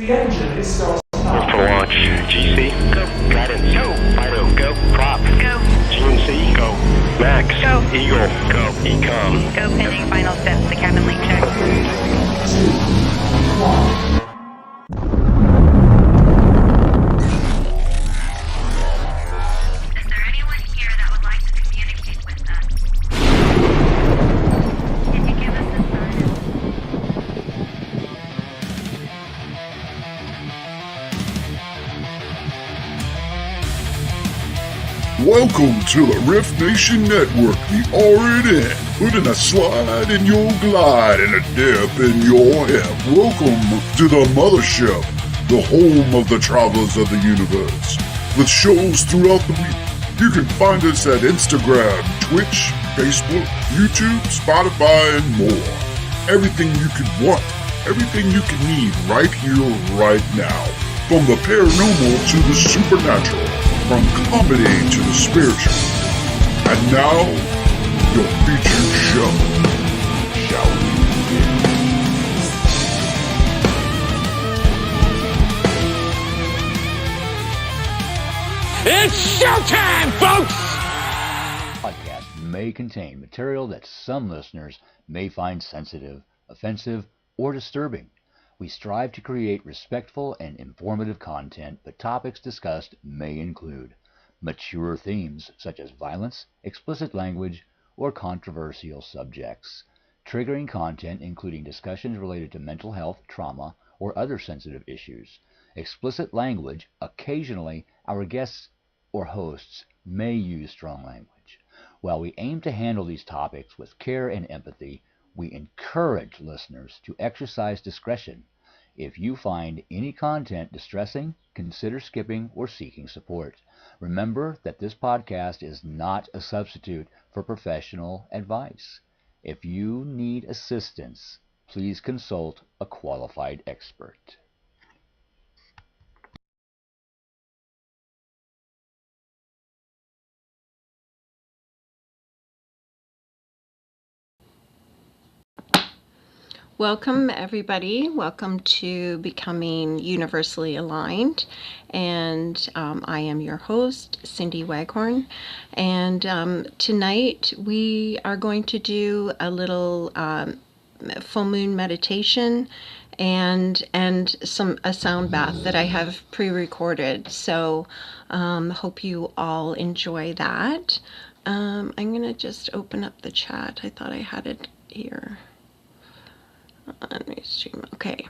The engine is starting up. For launch. GC, go. Guidance, go. Fido, go. Prop, go. GNC, go. Max, go. Eagle, go. Ecom, go. Pending final steps to cabin link check. 3, 2, 1. Is there anyone here that would like to communicate with us? Can you give us a sign? Welcome to the Riff Nation Network, the RNN, putting a slide in your glide and a dip in your hip. Welcome to the mothership, the home of the travelers of the universe. With shows throughout the week, you can find us at Instagram, Twitch, Facebook, YouTube, Spotify, and more. Everything you could want, everything you could need right here, right now. From the paranormal to the supernatural. From comedy to the spiritual. And now, your featured show. Shall we begin? It's showtime, folks! Podcast may contain material that some listeners may find sensitive, offensive, or disturbing. We strive to create respectful and informative content, but topics discussed may include mature themes such as violence, explicit language, or controversial subjects, triggering content including discussions related to mental health, trauma, or other sensitive issues, explicit language. Occasionally, our guests or hosts may use strong language. While we aim to handle these topics with care and empathy, we encourage listeners to exercise discretion. If you find any content distressing, consider skipping or seeking support. Remember that this podcast is not a substitute for professional advice. If you need assistance, please consult a qualified expert. Welcome, everybody. Welcome to Becoming Universally Aligned. And I am your host, Cindy Waghorn. And tonight we are going to do a little full moon meditation and a sound bath that I have pre-recorded. So hope you all enjoy that. I'm going to just open up the chat. I thought I had it here. Let me stream. Okay.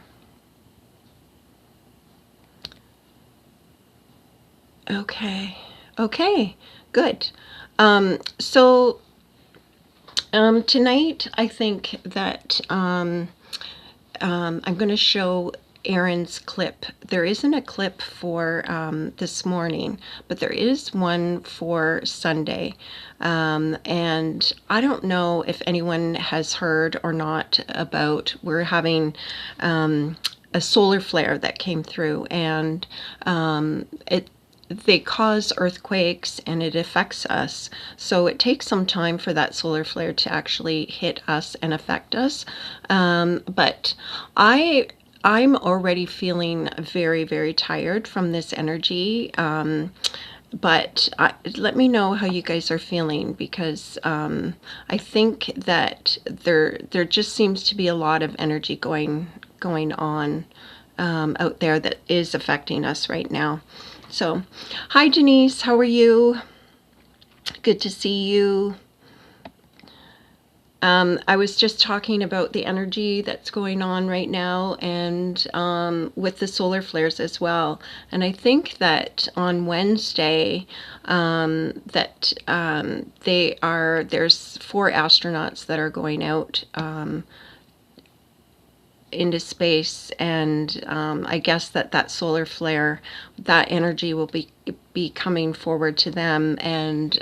Okay. Good. So tonight I think that I'm going to show Aaron's clip. There isn't a clip for this morning, but there is one for Sunday. And I don't know if anyone has heard or not about, we're having a solar flare that came through, and they cause earthquakes and it affects us. So it takes some time for that solar flare to actually hit us and affect us. But I'm already feeling very, very tired from this energy. But let me know how you guys are feeling, because I think that there just seems to be a lot of energy going on out there that is affecting us right now. So, hi Denise, how are you? Good to see you. I was just talking about the energy that's going on right now, and with the solar flares as well. And I think that on Wednesday, there's 4 astronauts that are going out into space, and I guess that solar flare, that energy will be coming forward to them, and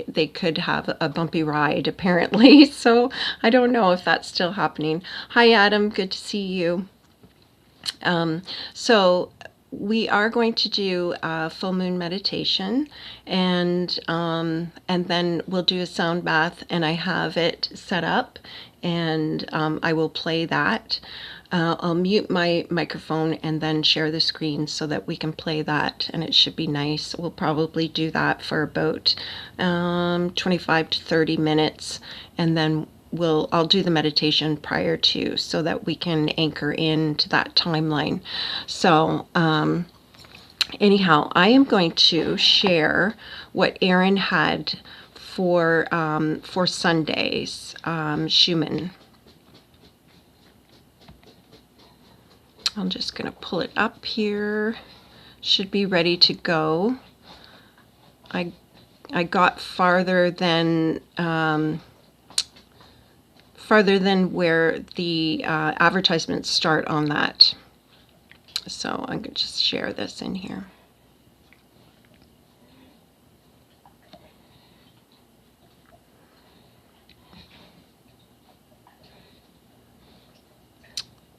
they could have a bumpy ride apparently. So I don't know if that's still happening. Hi Adam, good to see you. So we are going to do a full moon meditation, and then we'll do a sound bath, and I have it set up, and I will play that. I'll mute my microphone and then share the screen so that we can play that, and it should be nice. We'll probably do that for about 25 to 30 minutes, and then I'll do the meditation prior to, so that we can anchor into that timeline. So anyhow, I am going to share what Erin had for Sunday's Schumann. I'm just going to pull it up here. Should be ready to go. I got farther than where the advertisements start on that. So I'm going to just share this in here.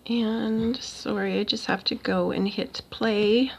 And sorry, I just have to go and hit play.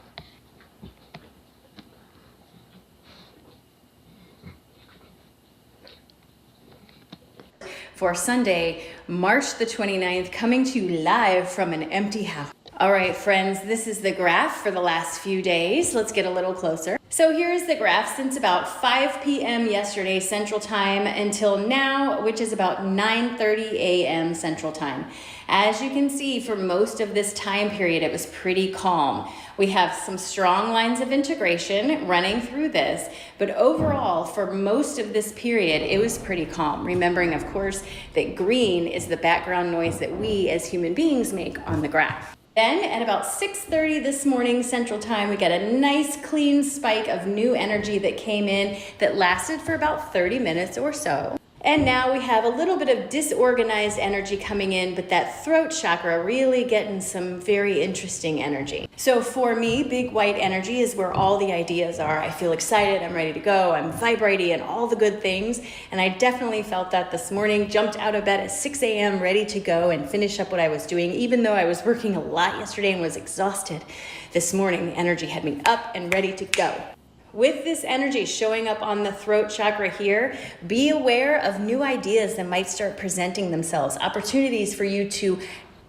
For Sunday, March the 29th, coming to you live from an empty house. All right, friends, this is the graph for the last few days. Let's get a little closer. So here's the graph since about 5 p.m. yesterday Central Time until now, which is about 9:30 a.m. Central Time. As you can see, for most of this time period, it was pretty calm. We have some strong lines of integration running through this, but overall, for most of this period, it was pretty calm. Remembering, of course, that green is the background noise that we as human beings make on the graph. Then at about 6:30 this morning Central Time, we got a nice clean spike of new energy that came in that lasted for about 30 minutes or so. And now we have a little bit of disorganized energy coming in, but that throat chakra really getting some very interesting energy. So for me, big white energy is where all the ideas are. I feel excited, I'm ready to go, I'm vibrating and all the good things. And I definitely felt that this morning, jumped out of bed at 6 a.m. ready to go and finish up what I was doing. Even though I was working a lot yesterday and was exhausted, this morning the energy had me up and ready to go. With this energy showing up on the throat chakra here, be aware of new ideas that might start presenting themselves, opportunities for you to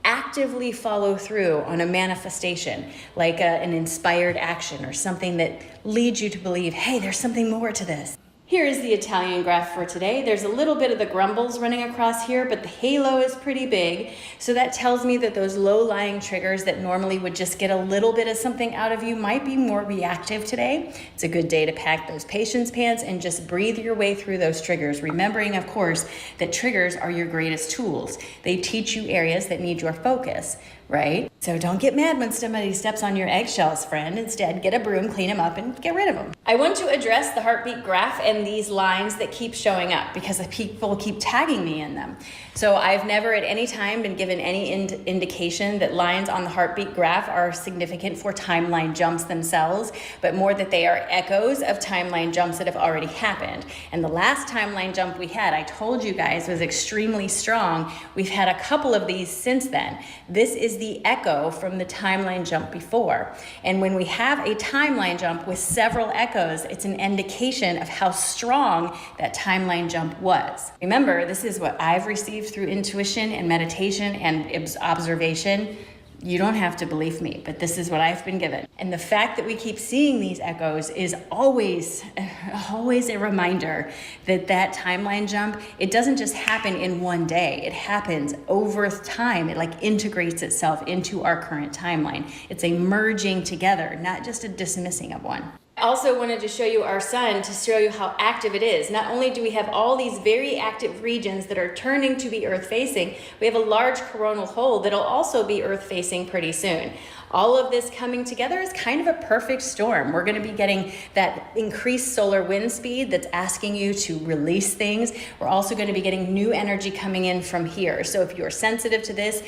actively follow through on a manifestation, like an inspired action or something that leads you to believe, hey, there's something more to this. Here is the Italian graph for today. There's a little bit of the grumbles running across here, but the halo is pretty big. So that tells me that those low-lying triggers that normally would just get a little bit of something out of you might be more reactive today. It's a good day to pack those patience pants and just breathe your way through those triggers, remembering, of course, that triggers are your greatest tools. They teach you areas that need your focus, right? So don't get mad when somebody steps on your eggshells, friend. Instead, get a broom, clean them up, and get rid of them. I want to address the heartbeat graph and these lines that keep showing up because people keep tagging me in them. So I've never at any time been given any indication that lines on the heartbeat graph are significant for timeline jumps themselves, but more that they are echoes of timeline jumps that have already happened. And the last timeline jump we had, I told you guys, was extremely strong. We've had a couple of these since then. This is the echo from the timeline jump before. And when we have a timeline jump with several echoes, it's an indication of how strong that timeline jump was. Remember, this is what I've received through intuition and meditation and observation. You don't have to believe me, but this is what I've been given. And the fact that we keep seeing these echoes is always a reminder that that timeline jump, it doesn't just happen in one day. It happens over time. It like integrates itself into our current timeline. It's a merging together, not just a dismissing of one. I also wanted to show you our sun to show you how active it is. Not only do we have all these very active regions that are turning to be earth facing, we have a large coronal hole that'll also be earth facing pretty soon. All of this coming together is kind of a perfect storm. We're going to be getting that increased solar wind speed that's asking you to release things. We're also going to be getting new energy coming in from here. So if you're sensitive to this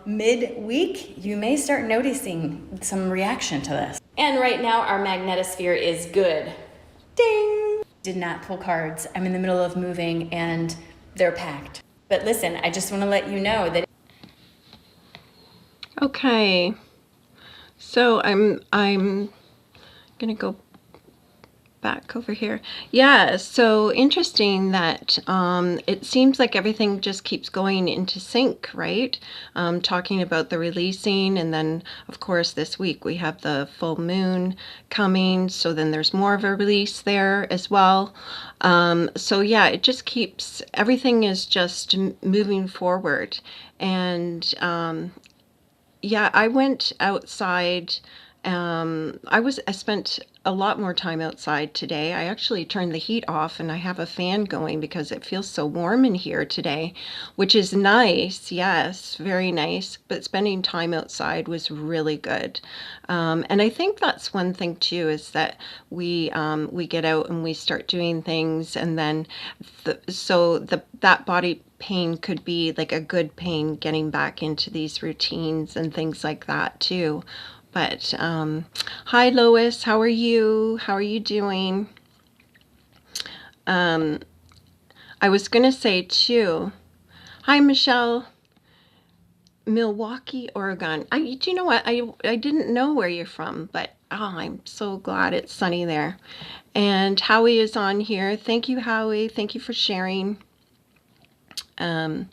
mid-week, you may start noticing some reaction to this. And right now our magnetosphere is good. Ding! Did not pull cards. I'm in the middle of moving and they're packed. But listen, I just want to let you know that. Okay, so I'm gonna go back over here. Yeah, so interesting that it seems like everything just keeps going into sync, right? Talking about the releasing, and then of course this week we have the full moon coming, so then there's more of a release there as well. So yeah, it just keeps, everything is just moving forward. And yeah, I went outside. I spent a lot more time outside today. I actually turned the heat off and I have a fan going because it feels so warm in here today, which is nice. Yes, very nice. But spending time outside was really good. And I think that's one thing too, is that we get out and we start doing things, and then that body pain could be like a good pain getting back into these routines and things like that too. But hi Lois, how are you? How are you doing? I was gonna say too, hi Michelle, Milwaukee, Oregon. Do you know what? I didn't know where you're from, but oh, I'm so glad it's sunny there. And Howie is on here. Thank you, Howie. Thank you for sharing. And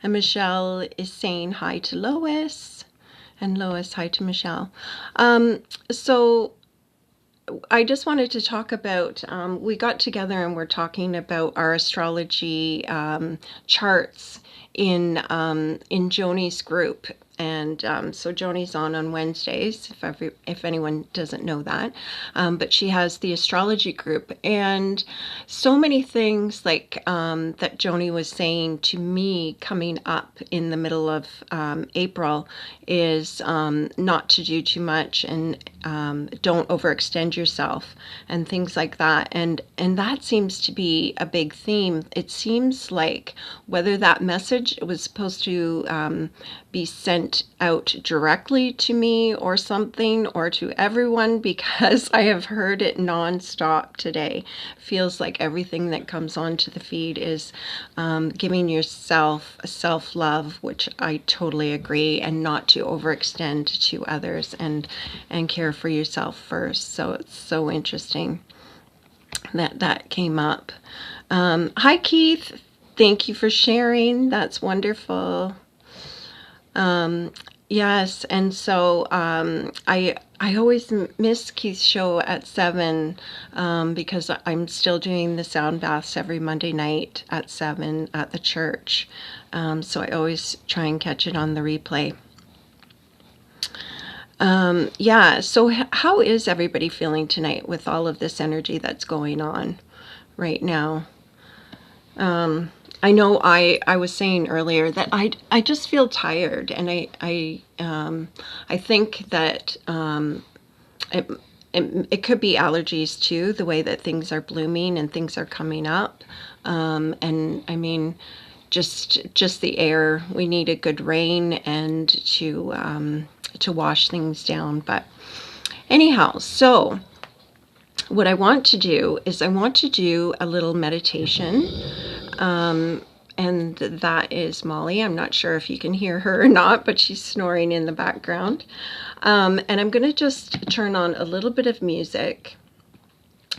Michelle is saying hi to Lois. And Lois, hi to Michelle. So I just wanted to talk about, we got together and we're talking about our astrology charts in Joni's group. And so Joni's on Wednesdays, if anyone doesn't know that. But she has the astrology group, and so many things like that Joni was saying to me coming up in the middle of April is not to do too much, and don't overextend yourself and things like that. And that seems to be a big theme. It seems like whether that message was supposed to be sent out directly to me or something, or to everyone, because I have heard it nonstop today. Feels like everything that comes onto the feed is giving yourself self-love, which I totally agree, and not to overextend to others, and care for yourself first. So it's so interesting that came up. Hi Keith, thank you for sharing. That's wonderful. Yes, and so I always miss Keith's show at 7 because I'm still doing the sound baths every Monday night at 7 at the church. So I always try and catch it on the replay. Yeah, so how is everybody feeling tonight with all of this energy that's going on right now? I know I was saying earlier that I just feel tired, and I think that it could be allergies too, the way that things are blooming and things are coming up, and I mean just the air. We need a good rain and to wash things down. But anyhow, so what I want to do is I want to do a little meditation. And that is Molly. I'm not sure if you can hear her or not, but she's snoring in the background. And I'm going to just turn on a little bit of music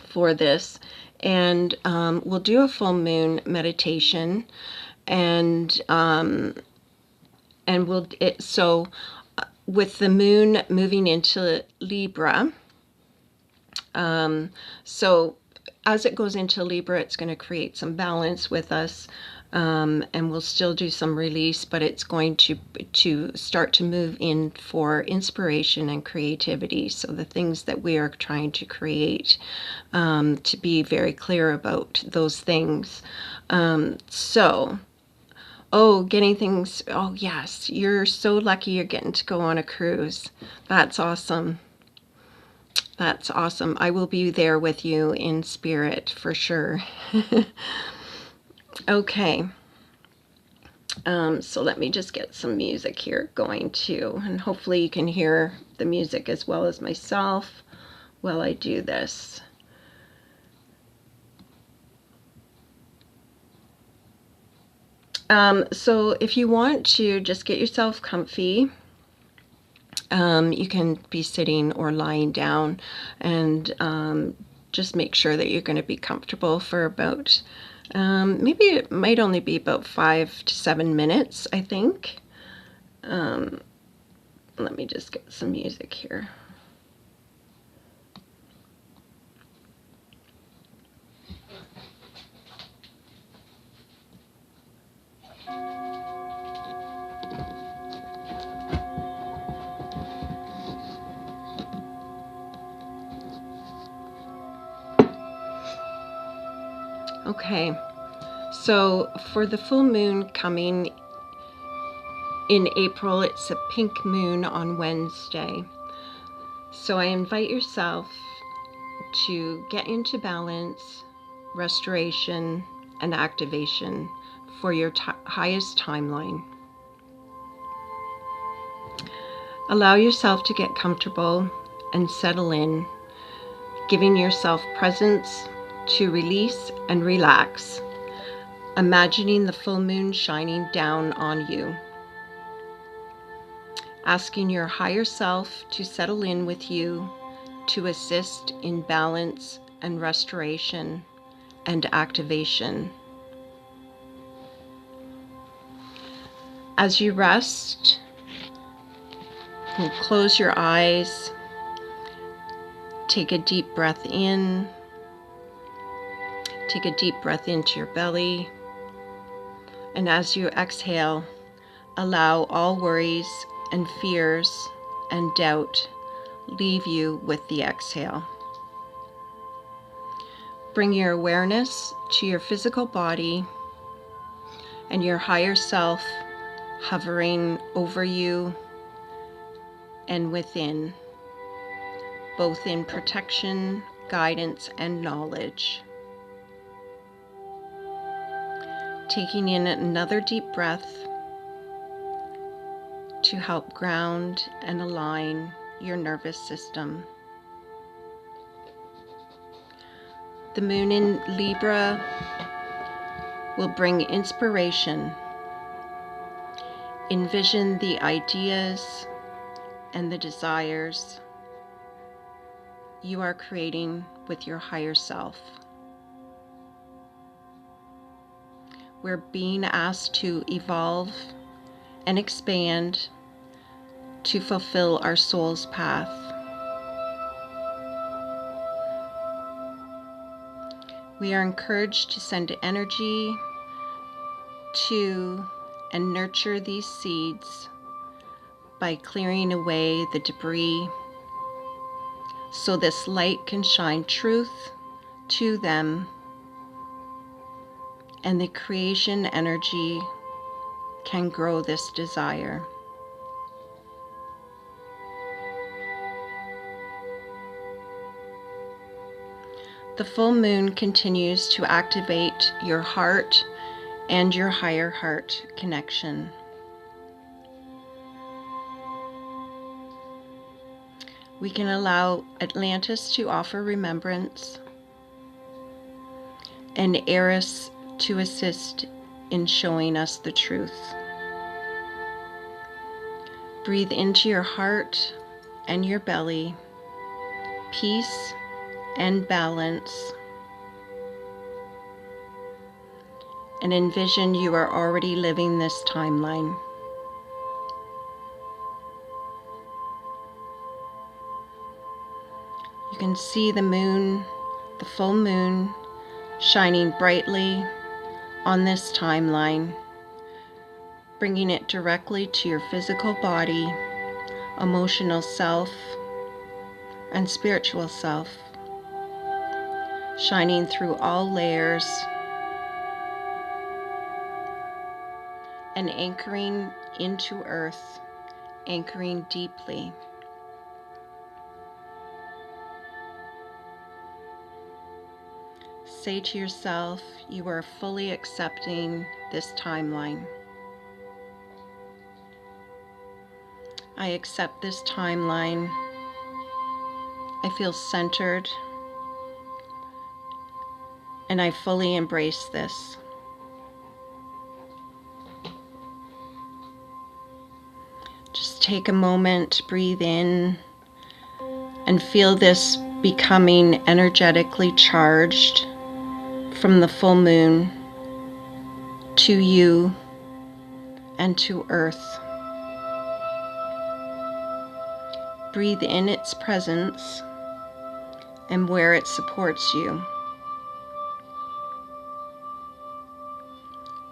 for this, and we'll do a full moon meditation, and so with the moon moving into Libra, so as it goes into Libra, it's going to create some balance with us, and we'll still do some release, but it's going to start to move in for inspiration and creativity. So the things that we are trying to create, to be very clear about those things. Getting things. Oh yes, you're so lucky you're getting to go on a cruise. That's awesome. That's awesome. I will be there with you in spirit for sure. Okay. So let me just get some music here going too, and hopefully you can hear the music as well as myself while I do this. So if you want to just get yourself comfy, you can be sitting or lying down, and just make sure that you're going to be comfortable for about, maybe it might only be about 5 to 7 minutes, I think. Let me just get some music here. Okay, so for the full moon coming in April, it's a pink moon on Wednesday. So I invite yourself to get into balance, restoration, and activation for your highest timeline. Allow yourself to get comfortable and settle in, giving yourself presence to release and relax, imagining the full moon shining down on you. Asking your higher self to settle in with you to assist in balance and restoration and activation. As you rest, close your eyes, take a deep breath in, take a deep breath into your belly, and as you exhale, allow all worries and fears and doubt leave you with the exhale. Bring your awareness to your physical body and your higher self hovering over you and within, both in protection, guidance, and knowledge. Taking in another deep breath to help ground and align your nervous system. The moon in Libra will bring inspiration. Envision the ideas and the desires you are creating with your higher self. We're being asked to evolve and expand to fulfill our soul's path. We are encouraged to send energy to and nurture these seeds by clearing away the debris so this light can shine truth to them and the creation energy can grow this desire. The full moon continues to activate your heart and your higher heart connection. We can allow Atlantis to offer remembrance and Eris to assist in showing us the truth. Breathe into your heart and your belly, peace and balance, and envision you are already living this timeline. You can see the moon, the full moon, shining brightly on this timeline, bringing it directly to your physical body, emotional self, and spiritual self, shining through all layers and anchoring into earth, anchoring deeply. Say to yourself, you are fully accepting this timeline. I accept this timeline. I feel centered, and I fully embrace this. Just take a moment, breathe in, and feel this becoming energetically charged from the full moon to you and to Earth. Breathe in its presence and where it supports you.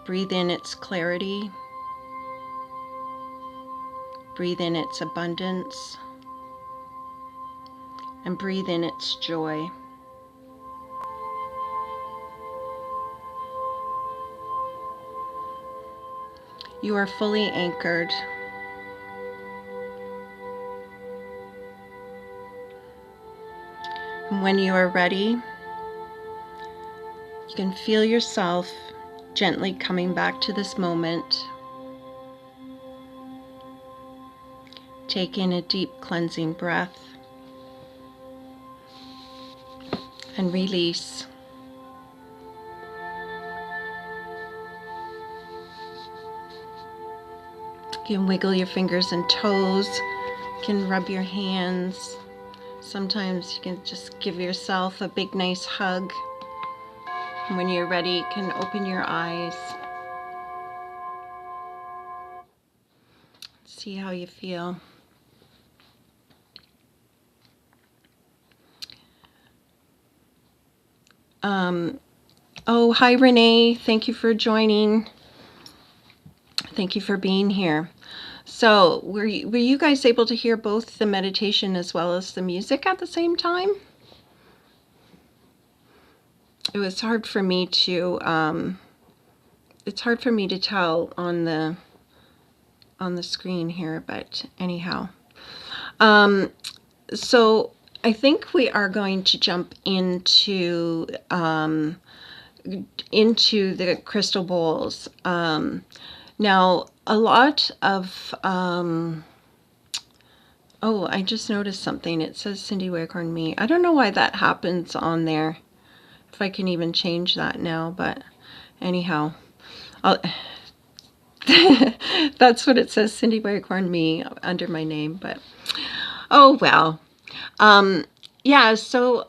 Breathe in its clarity. Breathe in its abundance. And breathe in its joy. You are fully anchored. And when you are ready, you can feel yourself gently coming back to this moment. Take in a deep cleansing breath and release. You can wiggle your fingers and toes. You can rub your hands. Sometimes you can just give yourself a big, nice hug. And when you're ready, you can open your eyes. See how you feel. Oh, hi, Renee. Thank you for joining. Thank you for being here. So, were you guys able to hear both the meditation as well as the music at the same time? It was hard for me to tell on the screen here, but anyhow. So I think we are going to jump into the crystal bowls. Now, a lot of oh, I just noticed something. It says Cindy Waghorn me. I don't know why that happens on there. If I can even change that now, but anyhow, that's what it says, Cindy Waghorn me, under my name. But oh well. Yeah, so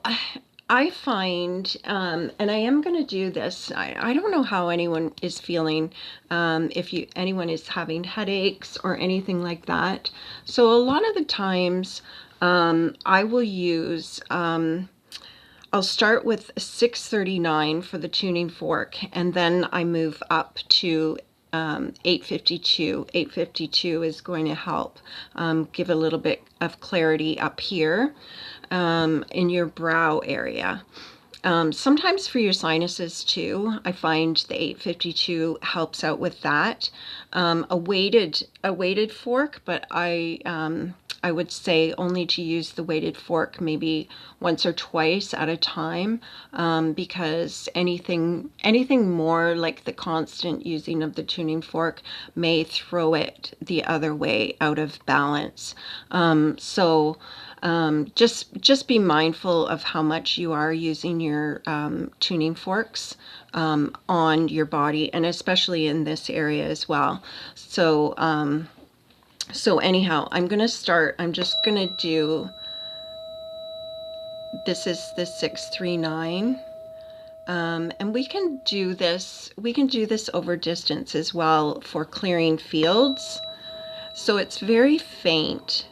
I find, and I am going to do this. I don't know how anyone is feeling, if anyone is having headaches or anything like that. So a lot of the times, I will use, I'll start with 639 for the tuning fork, and then I move up to 852. 852 is going to help give a little bit of clarity up here in your brow area. Sometimes for your sinuses too, I find the 852 helps out with that. A weighted fork, but I would say only to use the weighted fork maybe once or twice at a time, because anything more like the constant using of the tuning fork may throw it the other way out of balance. So just be mindful of how much you are using your tuning forks on your body, and especially in this area as well. So anyhow, I'm going to start. I'm just going to do, this is the 639. And we can do this over distance as well for clearing fields. So it's very faint.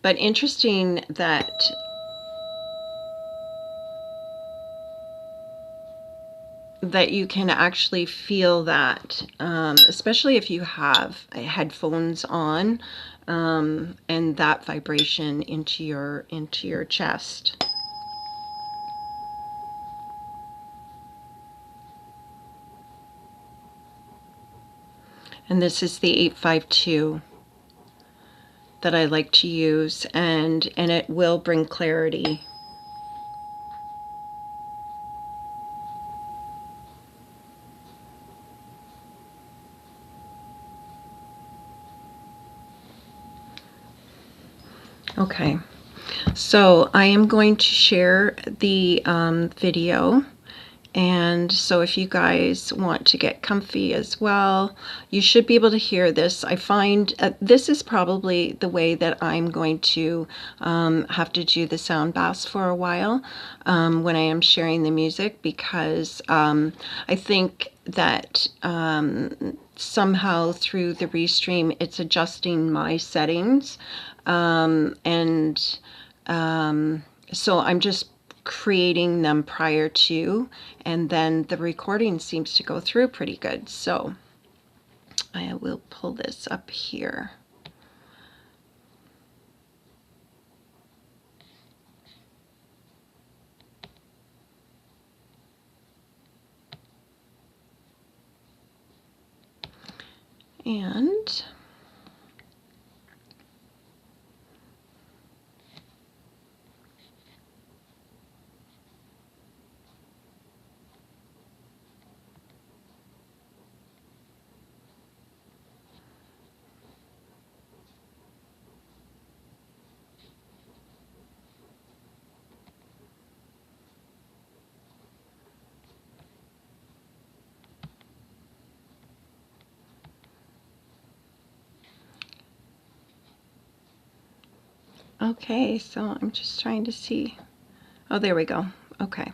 But interesting that you can actually feel that, especially if you have headphones on, and that vibration into your chest. And this is the 852 that I like to use, and it will bring clarity. Okay, so I am going to share the video, And so if you guys want to get comfy as well, you should be able to hear this. I find this is probably the way that I'm going to have to do the sound baths for a while when I am sharing the music, because I think that somehow through the restream it's adjusting my settings, and so I'm just creating them prior to, and then the recording seems to go through pretty good. So I will pull this up here. And okay, so I'm just trying to see. Oh, there we go. Okay.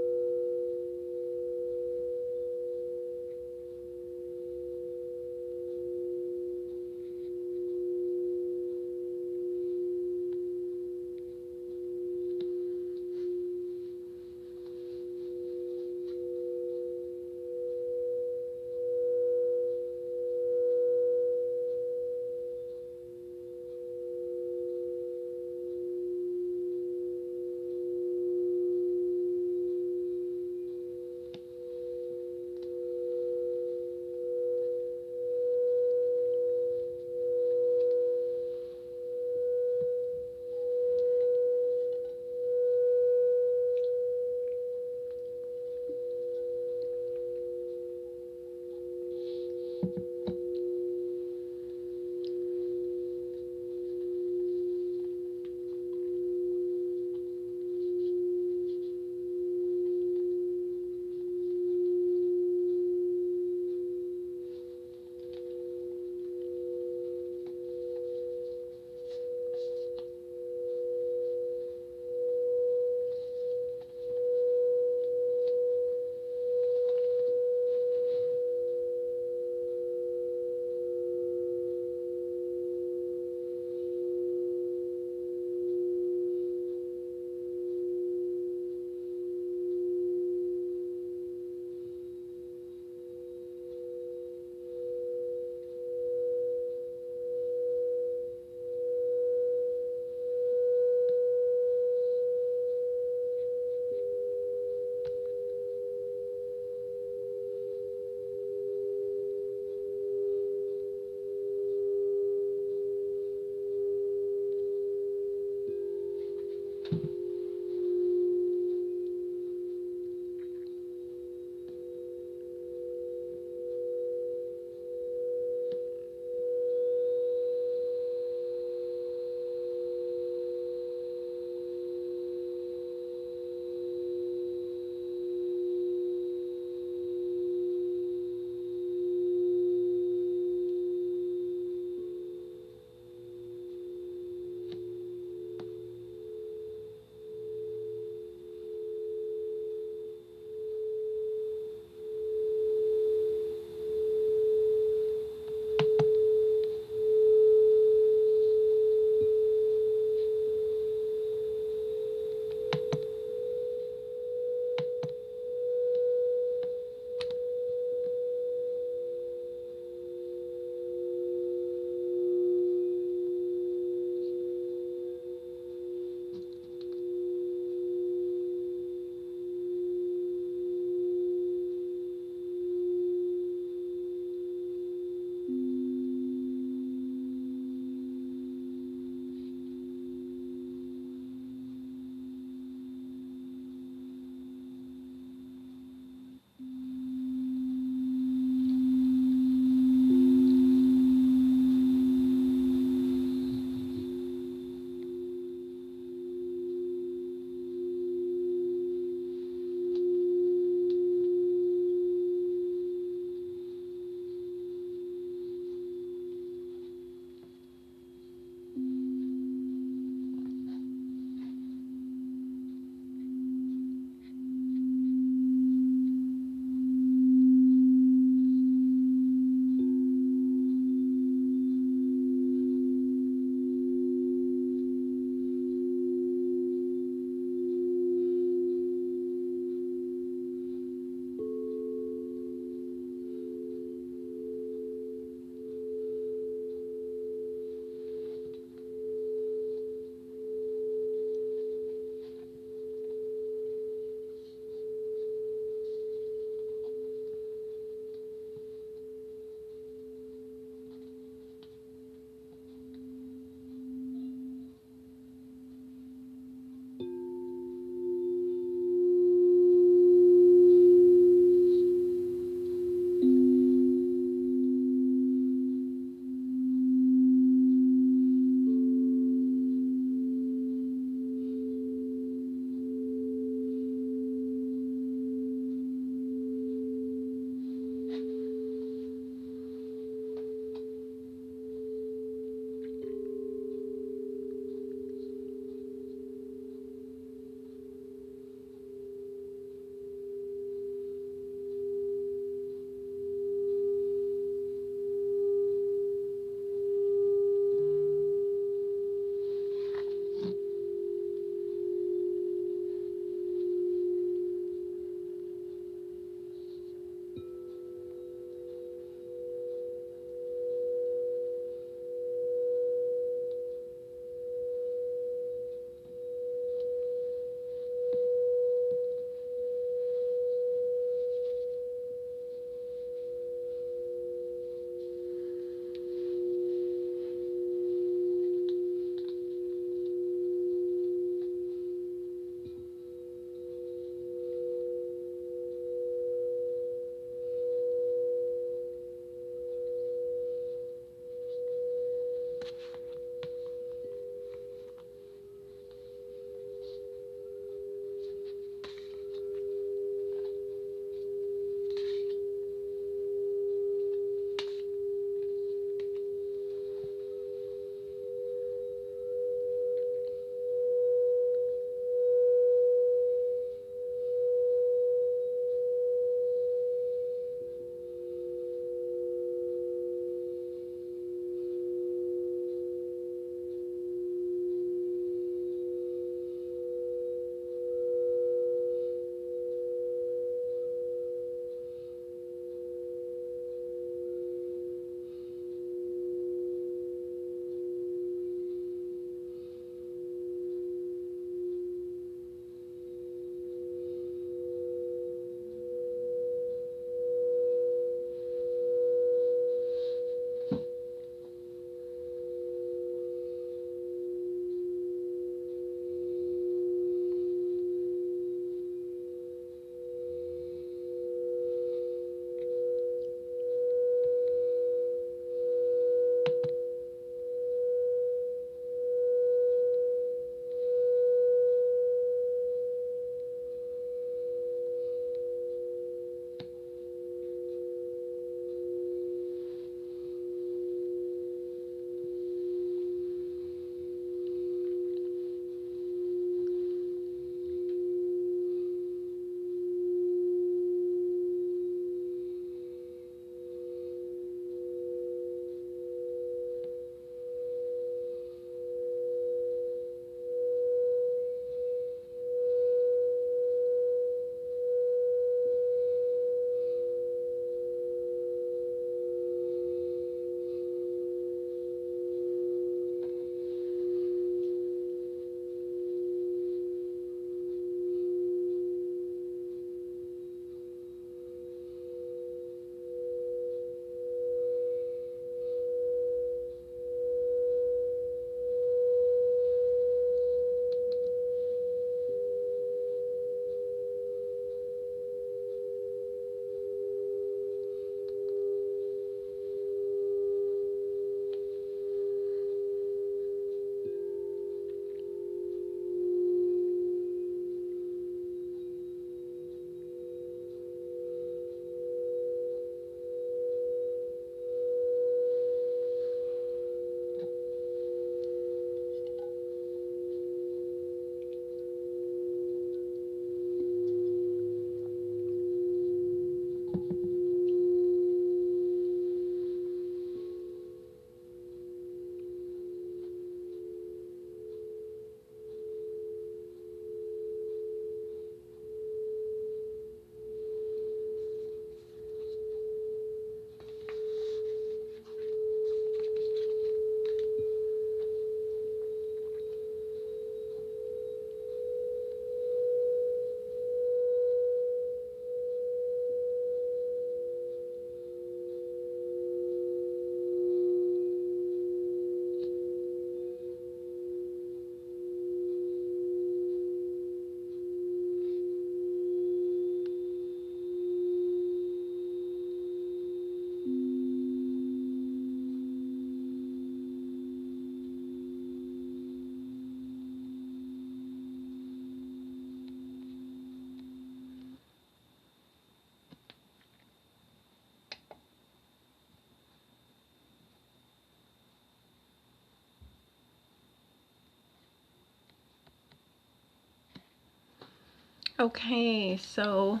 Okay, so,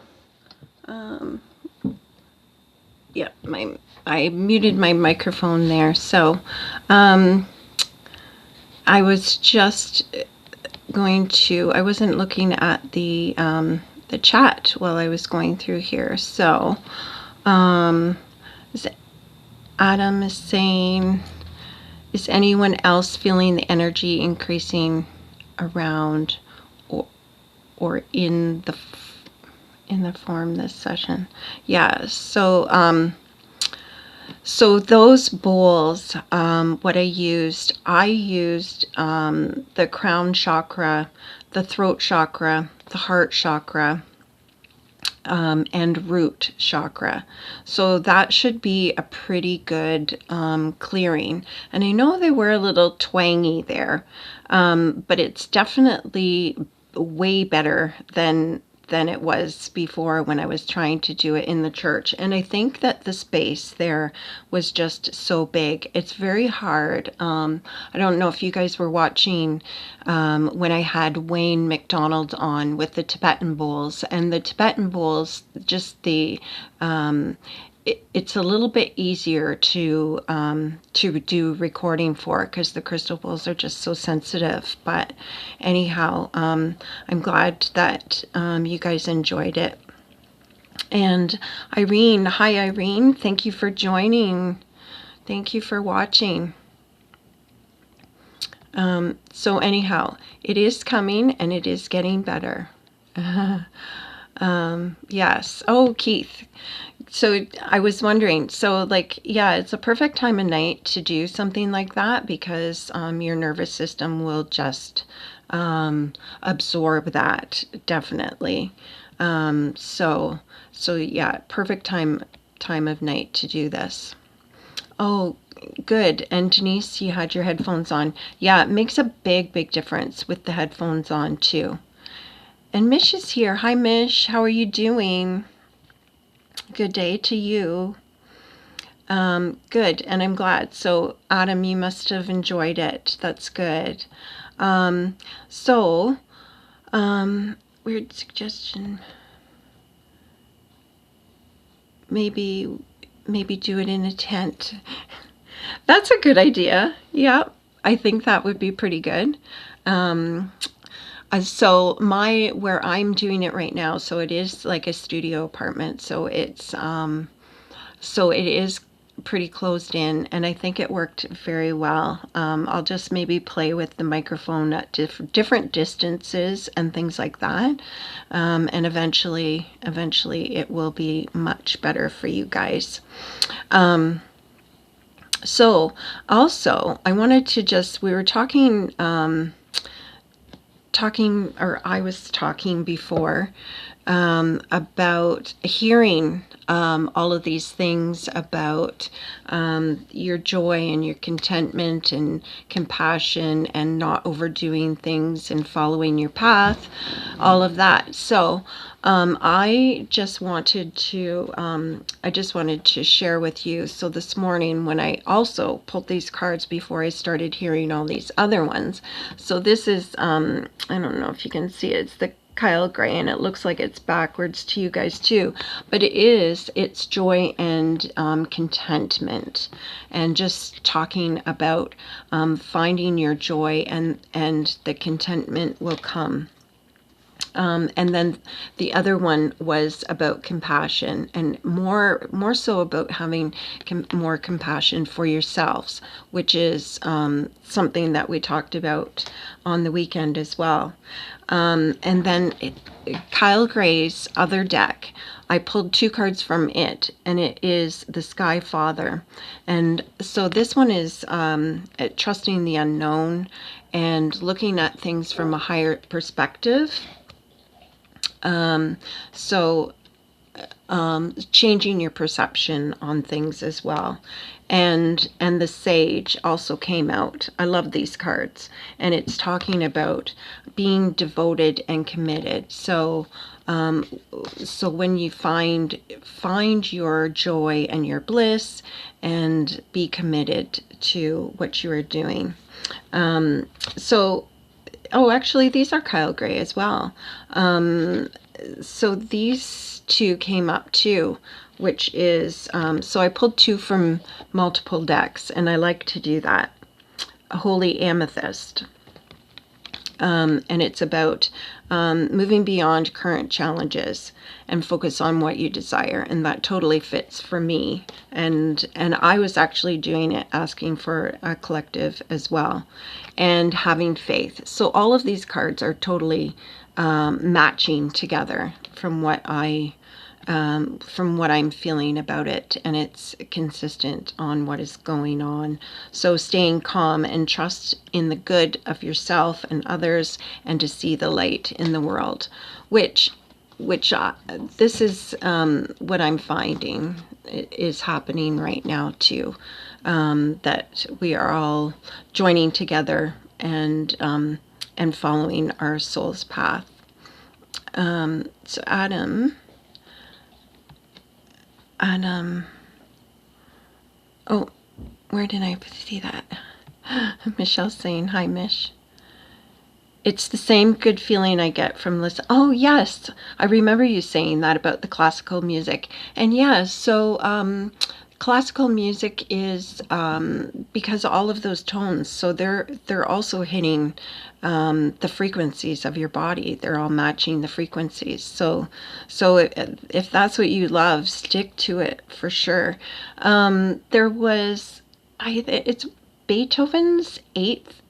yeah, I muted my microphone there. So, I was just I wasn't looking at the chat while I was going through here. So, Adam is saying, is anyone else feeling the energy increasing around or in the form this session? Yeah. So those bowls, what I used the crown chakra, the throat chakra, the heart chakra, and root chakra. So that should be a pretty good clearing. And I know they were a little twangy there, but it's definitely way better than it was before when I was trying to do it in the church. And I think that the space there was just so big. It's very hard. I don't know if you guys were watching when I had Wayne McDonald on with the Tibetan bowls, and the Tibetan bowls, just it's a little bit easier to do recording for, because the crystal bowls are just so sensitive. But anyhow, I'm glad that you guys enjoyed it. And Irene, hi Irene, thank you for joining. Thank you for watching. So anyhow, it is coming and it is getting better. Yes. Oh, Keith. So I was wondering, so like, yeah, it's a perfect time of night to do something like that, because your nervous system will just absorb that, definitely. So yeah, perfect time of night to do this. Oh, good. And Denise, you had your headphones on. Yeah, it makes a big difference with the headphones on too. And Mish is here. Hi, Mish. How are you doing? Good day to you. Good, and I'm glad. So, Adam, you must have enjoyed it. That's good. Weird suggestion. Maybe do it in a tent. That's a good idea. Yeah, I think that would be pretty good. So where I'm doing it right now, so it is like a studio apartment, so it is pretty closed in, and I think it worked very well. I'll just maybe play with the microphone at different distances and things like that, and eventually it will be much better for you guys. So also I wanted to we were talking, I was talking before about hearing all of these things about your joy and your contentment and compassion and not overdoing things and following your path, all of that. So I just wanted to share with you. So this morning, when I also pulled these cards before I started hearing all these other ones. So this is I don't know if you can see it. It's the Kyle Gray, and it looks like it's backwards to you guys too, but it's joy and contentment, and just talking about finding your joy, and the contentment will come. And then the other one was about compassion, and more so about having more compassion for yourselves, which is something that we talked about on the weekend as well. And then Kyle Gray's other deck, I pulled 2 cards from it, and it is the Sky Father. And so this one is trusting the unknown and looking at things from a higher perspective. Changing your perception on things as well. And the Sage also came out. I love these cards, and it's talking about being devoted and committed. So when you find your joy and your bliss, and be committed to what you are doing. Oh, actually, these are Kyle Gray as well. so these two came up too, which is, so I pulled two from multiple decks, and I like to do that. Holy Amethyst. And it's about moving beyond current challenges and focus on what you desire, and that totally fits for me. And I was actually doing it, asking for a collective as well, and having faith. So all of these cards are totally matching together from what I'm feeling about it, and it's consistent on what is going on. So staying calm and trust in the good of yourself and others, and to see the light in the world, which this is what I'm finding is happening right now too, that we are all joining together and following our soul's path. So Adam, oh, where did I see that? Michelle's saying, hi, Mish. It's the same good feeling I get from listening. Oh, yes. I remember you saying that about the classical music. And yeah, so classical music is because all of those tones, so they're also hitting the frequencies of your body. They're all matching the frequencies. So if that's what you love, stick to it for sure. There was, it's Beethoven's Eighth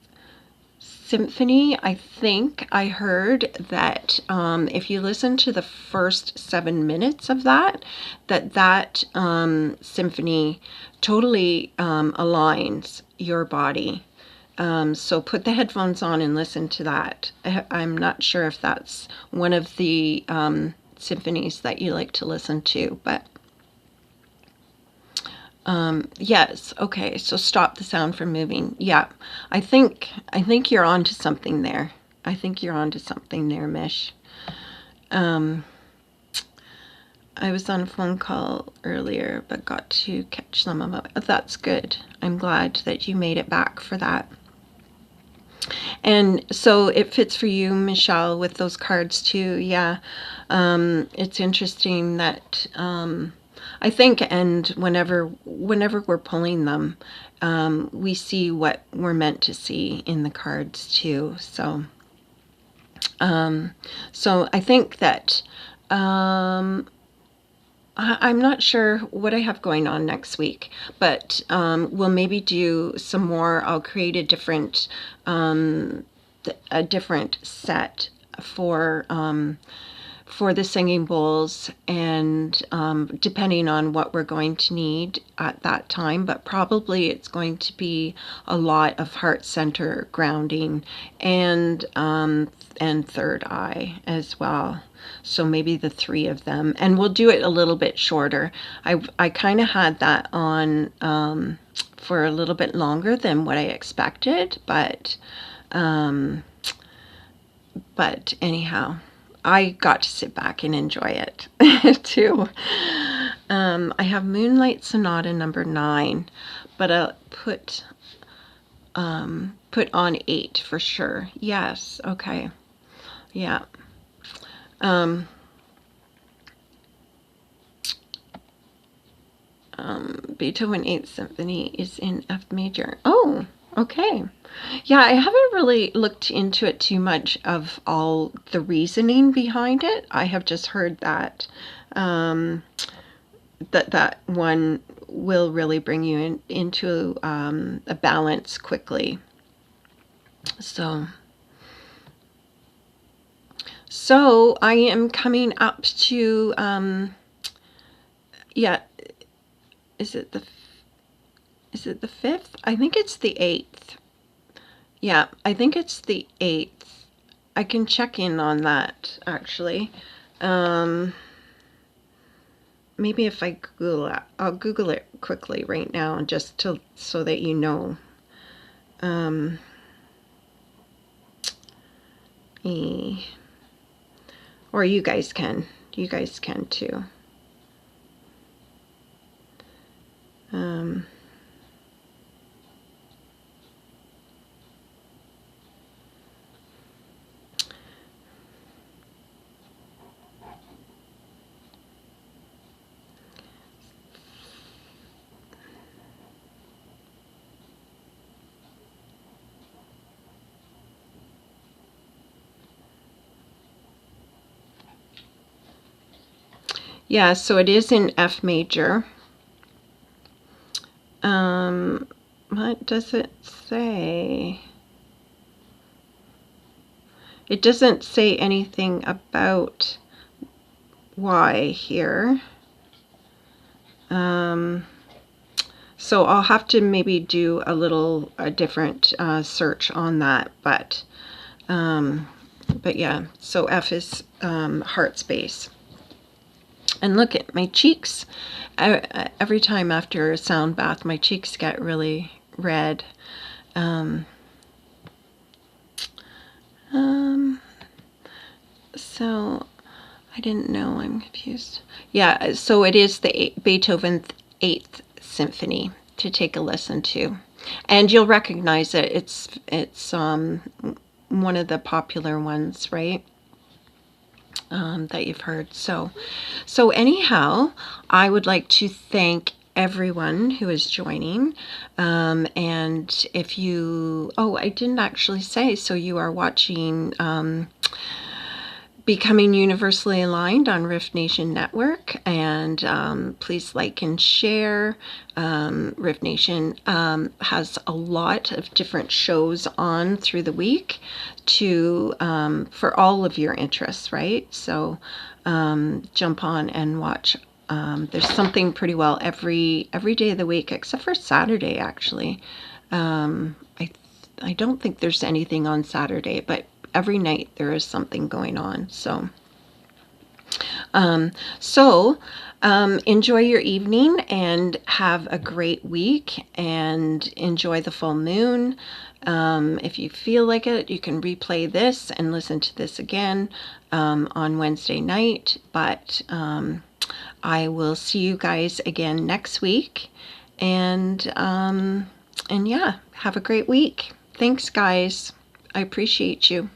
Symphony. I think I heard that if you listen to the first 7 minutes of that symphony totally aligns your body. So put the headphones on and listen to that. I'm not sure if that's one of the symphonies that you like to listen to, but yes. Okay. So stop the sound from moving. Yeah. I think you're onto something there. I think you're onto something there, Mish. I was on a phone call earlier, but got to catch some of it. That's good. I'm glad that you made it back for that. And so it fits for you, Michelle, with those cards too. Yeah. It's interesting that, I think, and whenever we're pulling them, we see what we're meant to see in the cards too. So I think that I'm not sure what I have going on next week, but we'll maybe do some more. I'll create a different set for the singing bowls, and depending on what we're going to need at that time, but probably it's going to be a lot of heart center grounding and third eye as well. So maybe the 3 of them, and we'll do it a little bit shorter. I kind of had that on for a little bit longer than what I expected, but anyhow, I got to sit back and enjoy it too. I have Moonlight Sonata number 9, but I'll put on 8 for sure. Yes. Okay. Yeah. Beethoven 8th Symphony is in F major. Oh, okay. Yeah, I haven't really looked into it too much of all the reasoning behind it. I have just heard that that one will really bring you into a balance quickly. So I am coming up to yeah. Is it the 5th? I think it's the 8th. Yeah, I think it's the 8th. I can check in on that, actually. Maybe if I Google it, I'll Google it quickly right now, just so that you know. Or you guys can. You guys can too. Yeah, so it is in F major. What does it say? It doesn't say anything about why here. So I'll have to maybe do a different search on that, but yeah, so F is heart space. And look at my cheeks. Every time after a sound bath, my cheeks get really red. So I didn't know. I'm confused. Yeah, so it is the Beethoven Eighth Symphony to take a listen to, and you'll recognize it. It's one of the popular ones, right? That you've heard. So anyhow, I would like to thank everyone who is joining. And if you, I didn't actually say, so you are watching Becoming Universally Aligned on Rift Nation Network, and please like and share. Rift Nation has a lot of different shows on through the week to for all of your interests, right? So jump on and watch. There's something pretty well every day of the week except for Saturday, actually. I don't think there's anything on Saturday, but every night there is something going on. So enjoy your evening and have a great week, and enjoy the full moon. If you feel like it, you can replay this and listen to this again on Wednesday night. But I will see you guys again next week. And yeah, have a great week. Thanks, guys. I appreciate you.